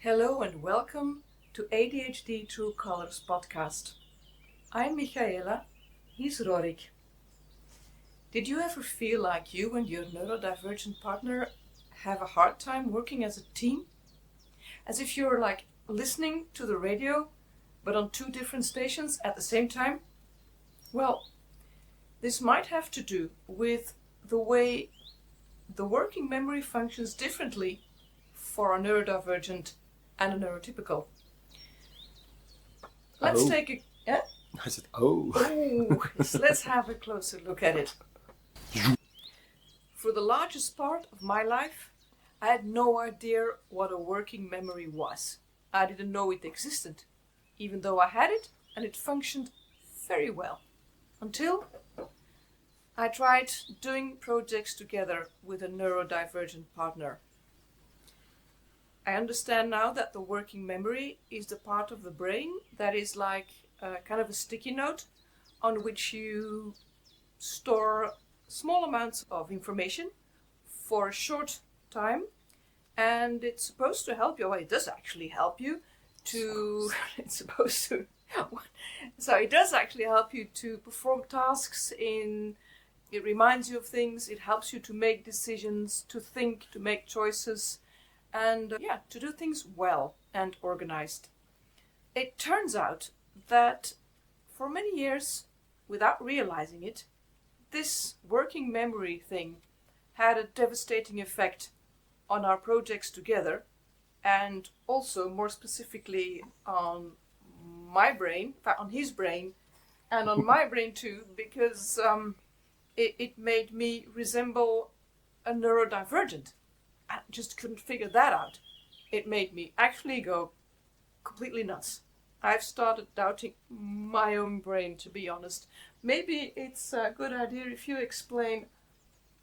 Hello and welcome to ADHD Truecolors podcast. I'm Michaela, he's Rorick. Did you ever feel like you and your neurodivergent partner have a hard time working as a team? As if you're like listening to the radio, but on two different stations at the same time? Well, this might have to do with the way the working memory functions differently for a neurodivergent and a neurotypical. Let's take a... Yeah? I said, oh. So let's have a closer look at it. For the largest part of my life, I had no idea what a working memory was. I didn't know it existed, even though I had it and it functioned very well. Until I tried doing projects together with a neurodivergent partner. I understand now that the working memory is the part of the brain that is like kind of a sticky note on which you store small amounts of information for a short time, and it's supposed to help you. Well, it does actually help you to it does actually help you to perform tasks. It reminds you of things, it helps you to make decisions, to think, to make choices, and to do things well and organized. It turns out that for many years, without realizing it, this working memory thing had a devastating effect on our projects together, and also more specifically on my brain, in fact on his brain, and on my brain too, because it made me resemble a neurodivergent. I just couldn't figure that out. It made me actually go completely nuts. I've started doubting my own brain, to be honest. Maybe it's a good idea if you explain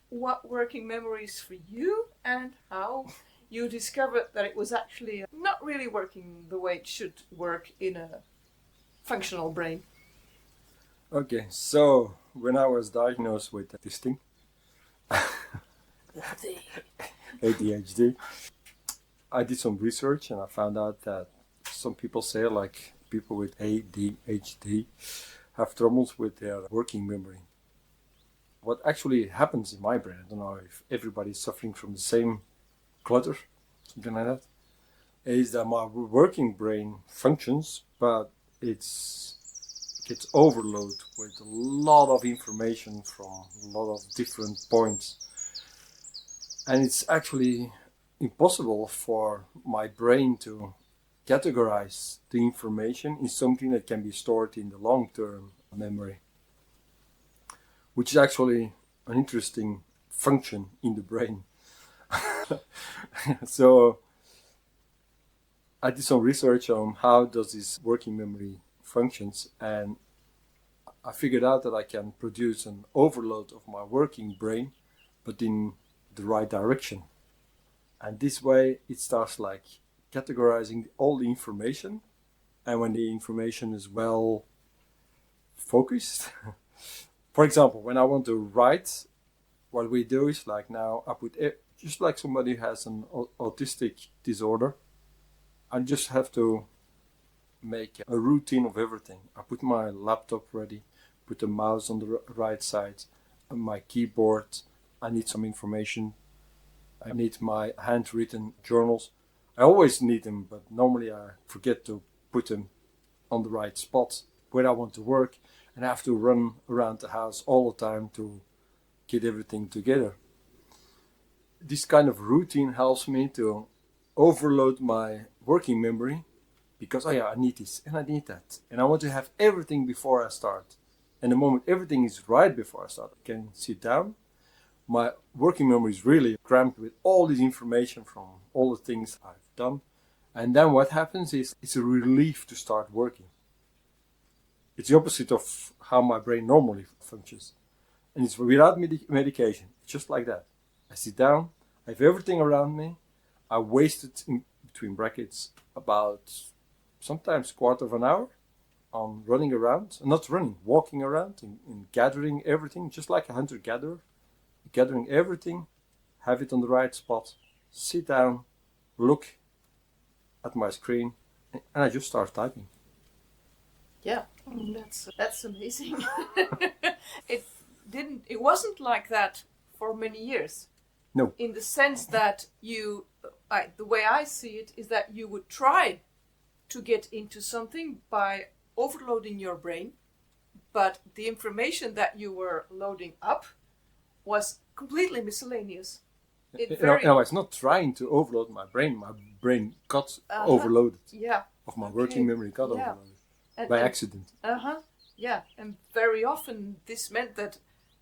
what working memory is for you and how you discovered that it was actually not really working the way it should work in a functional brain. Okay, so when I was diagnosed with this thing, ADHD, I did some research and I found out that some people say like people with ADHD have troubles with their working memory. What actually happens in my brain, I don't know if everybody's suffering from the same clutter, something like that, is that my working brain functions, but it gets overloaded with a lot of information from a lot of different points. And it's actually impossible for my brain to categorize the information in something that can be stored in the long-term memory, which is actually an interesting function in the brain. So I did some research on how does this working memory functions, and I figured out that I can produce an overload of my working brain, but in the right direction. And this way it starts like categorizing all the information, and when the information is well focused, for example, when I want to write, what we do is like now I put just like somebody has an autistic disorder, I just have to make a routine of everything. I put my laptop ready, put the mouse on the right side, and my keyboard. I need some information. I need my handwritten journals. I always need them, but normally I forget to put them on the right spot where I want to work, and I have to run around the house all the time to get everything together. This kind of routine helps me to overload my working memory because, I need this and I need that. And I want to have everything before I start. And the moment everything is right before I start, I can sit down. My working memory is really crammed with all this information from all the things I've done. And then what happens is it's a relief to start working. It's the opposite of how my brain normally functions. And it's without medication. It's just like that. I sit down, I have everything around me. I wasted, in between brackets, about sometimes quarter of an hour on running around. Not running, walking around and gathering everything, just like a hunter-gatherer. Gathering everything, have it on the right spot, sit down, look at my screen, and I just start typing. Yeah, that's amazing. It wasn't like that for many years. No. In the sense that the way I see it is that you would try to get into something by overloading your brain, but the information that you were loading up was completely miscellaneous. I was not trying to overload my brain. My brain got overloaded. Yeah. Of my working memory got overloaded by accident. Yeah, and very often this meant that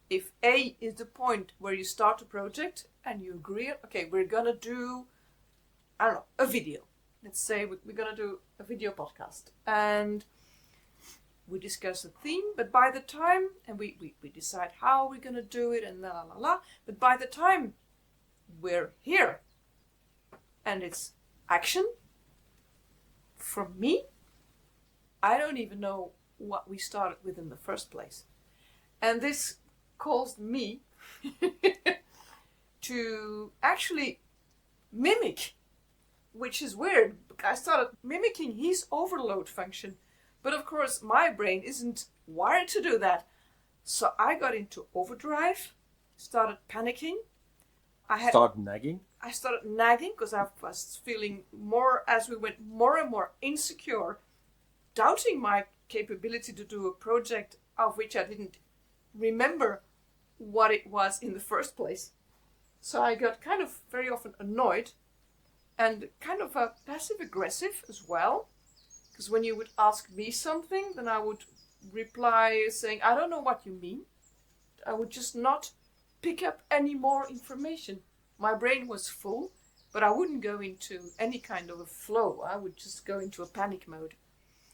if A is the point where you start a project and you agree, okay, we're gonna do, I don't know, a video. Let's say we're gonna do a video podcast, and we discuss a theme, but by the time, and we decide how we're gonna do it, and la la la, but by the time we're here, and it's action, from me, I don't even know what we started with in the first place. And this caused me to actually mimic, which is weird. I started mimicking his overload function. But of course, my brain isn't wired to do that. So I got into overdrive, started panicking. Start nagging? I started nagging because I was feeling more, as we went, more and more insecure, doubting my capability to do a project of which I didn't remember what it was in the first place. So I got kind of very often annoyed and kind of passive aggressive as well. Because when you would ask me something, then I would reply saying, I don't know what you mean. I would just not pick up any more information. My brain was full, but I wouldn't go into any kind of a flow. I would just go into a panic mode.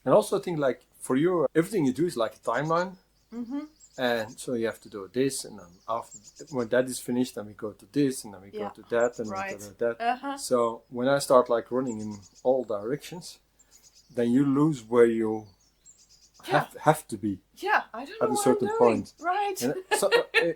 And also I think like for you, everything you do is like a timeline. Mm-hmm. And so you have to do this, and then after when that is finished, then we go to this, and then we go to that, and right. we go to that. So when I start like running in all directions, then you lose where you have to be. Yeah, I don't know at a certain point. Right. And so,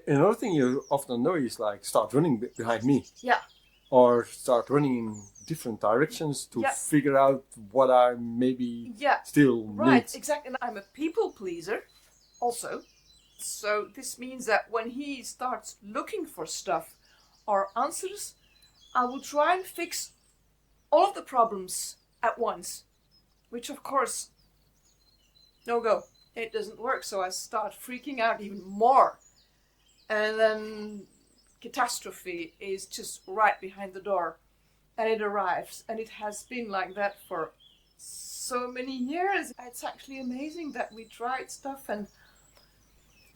another thing you often know is like start running behind me. Yeah. Or start running in different directions to figure out what I maybe still need. Right, exactly. And I'm a people pleaser also. So this means that when he starts looking for stuff or answers, I will try and fix all of the problems at once. Which of course, no go. It doesn't work. So I start freaking out even more. And then catastrophe is just right behind the door. And it arrives. And it has been like that for so many years. It's actually amazing that we tried stuff and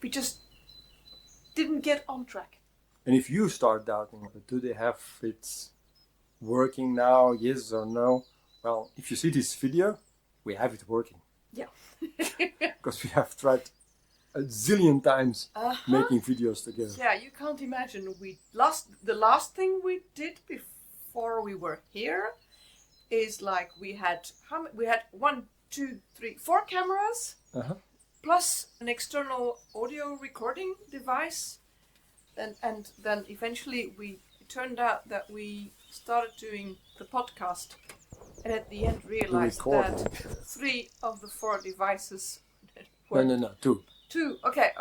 we just didn't get on track. And if you start doubting, do they have it working now, yes or no? Well, if you see this video, we have it working. Yeah. Because we have tried a zillion times making videos together. Yeah, you can't imagine. The last thing we did before we were here is like we had 1, 2, 3, 4 cameras. Plus an external audio recording device, and then eventually it turned out that we started doing the podcast, and at the end realized that 3 of the 4 devices were... No, 2. 2, okay,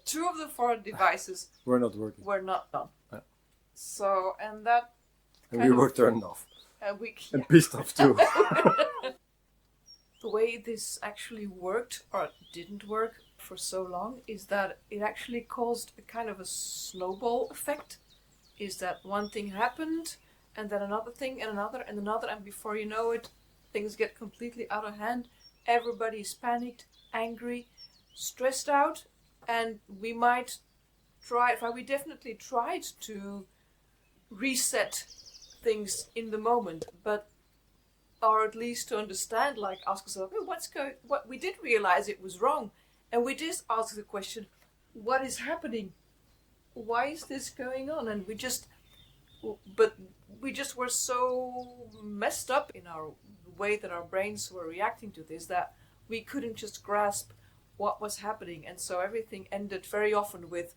2 of the 4 devices were not working. Were not done. Yeah. So, and that... And we were turned off. And pissed off too. The way this actually worked, or didn't work for so long, is that it actually caused a kind of a snowball effect. Is that one thing happened, and then another thing, and another, and before you know it, things get completely out of hand. Everybody's panicked, angry, stressed out, and we definitely tried to reset things in the moment, but or at least to understand, like ask ourselves, what we did realize it was wrong. And we just ask the question, what is happening? Why is this going on? And we just were so messed up in our way that our brains were reacting to this that we couldn't just grasp what was happening. And so everything ended very often with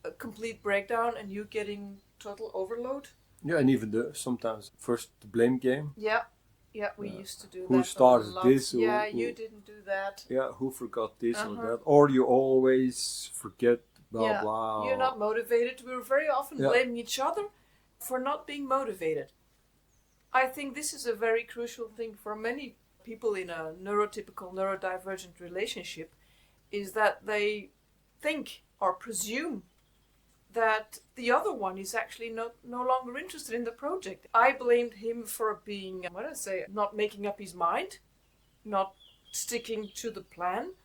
a complete breakdown and you getting total overload. Yeah, and even sometimes first the blame game. Yeah. Yeah, we used to do who that started a lot. this? Yeah, you didn't do that. Yeah, who forgot this or Uh-huh. that? Or you always forget blah Yeah, blah. you're not motivated. We were very often Yeah. blaming each other for not being motivated. I think this is a very crucial thing for many people in a neurotypical, neurodivergent relationship, is that they think or presume that the other one is actually no longer interested in the project. I blamed him for being, what did I say, not making up his mind, not sticking to the plan,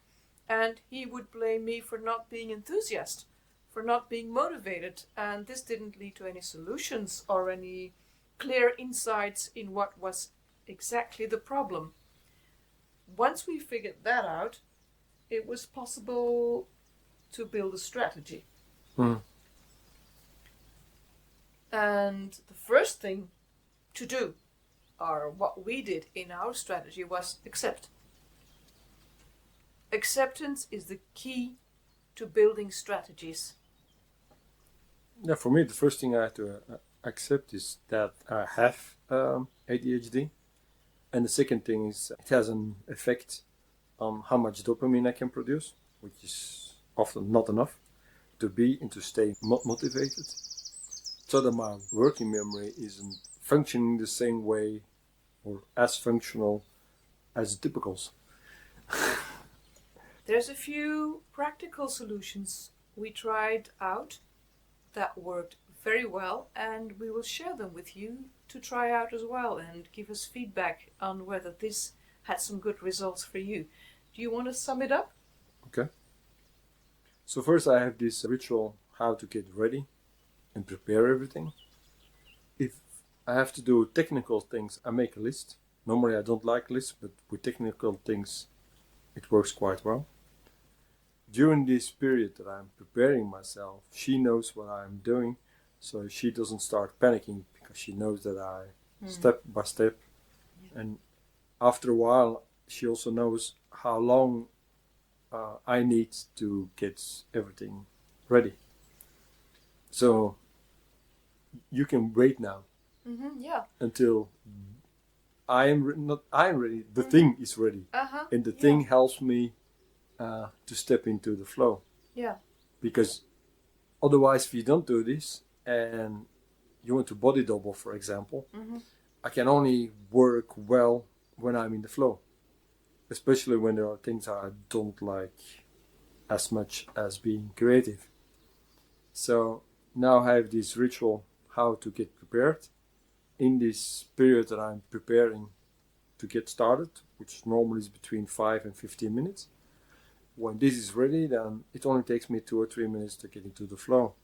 and he would blame me for not being enthusiastic, for not being motivated, and this didn't lead to any solutions or any clear insights in what was exactly the problem. Once we figured that out, it was possible to build a strategy. And the first thing to do, or what we did in our strategy, was accept. Acceptance is the key to building strategies. Yeah, for me, the first thing I have to accept is that I have ADHD. And the second thing is it has an effect on how much dopamine I can produce, which is often not enough to be and to stay motivated. So that my working memory isn't functioning the same way or as functional as the typicals. There's a few practical solutions we tried out that worked very well, and we will share them with you to try out as well and give us feedback on whether this had some good results for you. Do you want to sum it up? Okay. So first I have this ritual how to get ready and prepare everything. If I have to do technical things, I make a list. Normally I don't like lists, but with technical things it works quite well. During this period that I'm preparing myself, she knows what I'm doing, so she doesn't start panicking because she knows that I step by step. And after a while, she also knows how long I need to get everything ready. So you can wait now until I am ready. The thing is ready, and the thing helps me to step into the flow. Yeah. Because otherwise, if you don't do this and you want to body double, for example, I can only work well when I'm in the flow, especially when there are things I don't like as much as being creative. So now I have this ritual how to get prepared in this period that I'm preparing to get started, which normally is between 5 and 15 minutes. When this is ready, then it only takes me 2 or 3 minutes to get into the flow,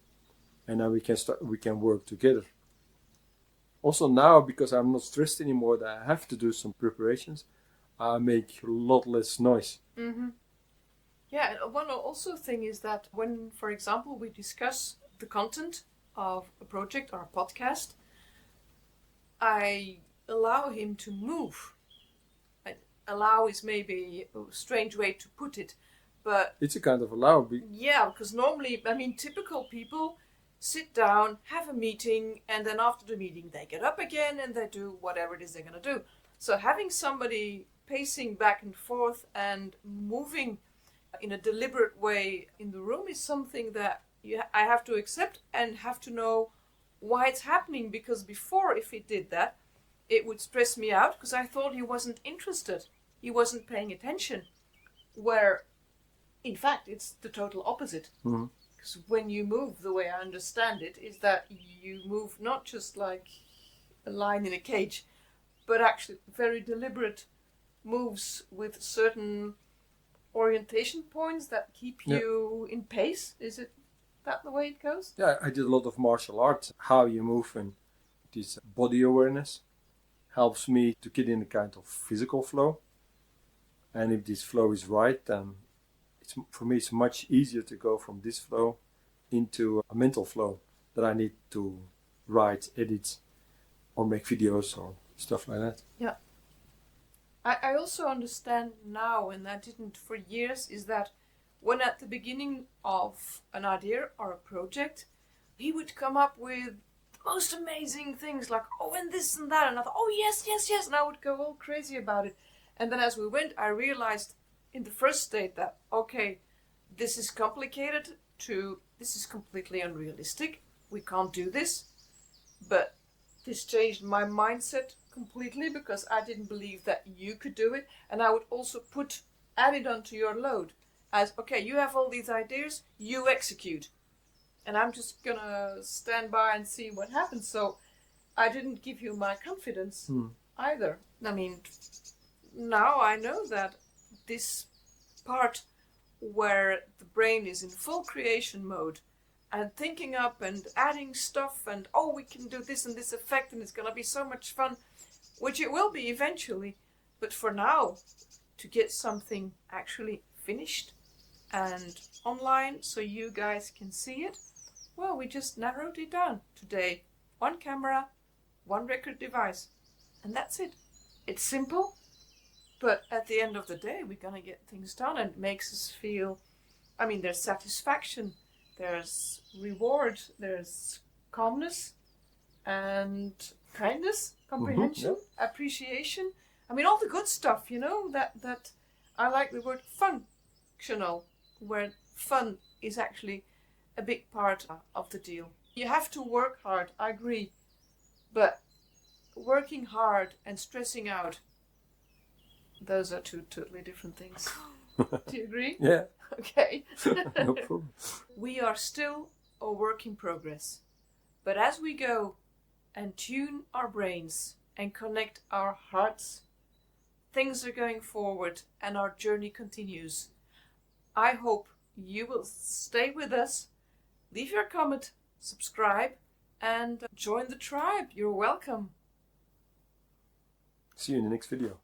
and then we can work together. Also now, because I'm not stressed anymore that I have to do some preparations, I make a lot less noise. Yeah, and one also thing is that when, for example, we discuss the content of a project or a podcast, I allow him to move. Allow is maybe a strange way to put it, but it's a kind of allow. Yeah, because normally, typical people sit down, have a meeting, and then after the meeting they get up again and they do whatever it is they're going to do. So having somebody pacing back and forth and moving in a deliberate way in the room is something that I have to accept and have to know why it's happening, because before, if he did that, it would stress me out because I thought he wasn't interested. He wasn't paying attention. Where, in fact, it's the total opposite. Because when you move, the way I understand it, is that you move not just like a lion in a cage, but actually very deliberate moves with certain orientation points that keep you in pace. Is it that the way it goes? Yeah, I did a lot of martial arts. How you move and this body awareness helps me to get in a kind of physical flow. And if this flow is right, then for me it's much easier to go from this flow into a mental flow that I need to write, edit, or make videos or stuff like that. Yeah. I also understand now, and I didn't for years, is that when at the beginning of an idea or a project, he would come up with most amazing things, like, oh, and this and that, and I thought, oh, yes, yes, yes, and I would go all crazy about it. And then as we went, I realized in the first state that, okay, this is complicated, this is completely unrealistic, we can't do this. But this changed my mindset completely, because I didn't believe that you could do it. And I would also add it onto your load as, okay, you have all these ideas, you execute. And I'm just gonna stand by and see what happens. So I didn't give you my confidence either. I mean, now I know that this part where the brain is in full creation mode and thinking up and adding stuff and, oh, we can do this and this effect and it's gonna be so much fun, which it will be eventually. But for now, to get something actually finished and online so you guys can see it, well, we just narrowed it down today. 1 camera, 1 record device, and that's it. It's simple, but at the end of the day, we're gonna get things done, and it makes us feel, I mean, there's satisfaction, there's reward, there's calmness and kindness, comprehension, appreciation. I mean, all the good stuff, you know, that I like the word functional, where fun is actually a big part of the deal. You have to work hard, I agree, but working hard and stressing out, those are 2 totally different things. Do you agree? Yeah. Okay. No problem. We are still a work in progress, but as we go and tune our brains and connect our hearts, things are going forward and our journey continues. I hope you will stay with us, leave your comment, subscribe, and join the tribe. You're welcome. See you in the next video.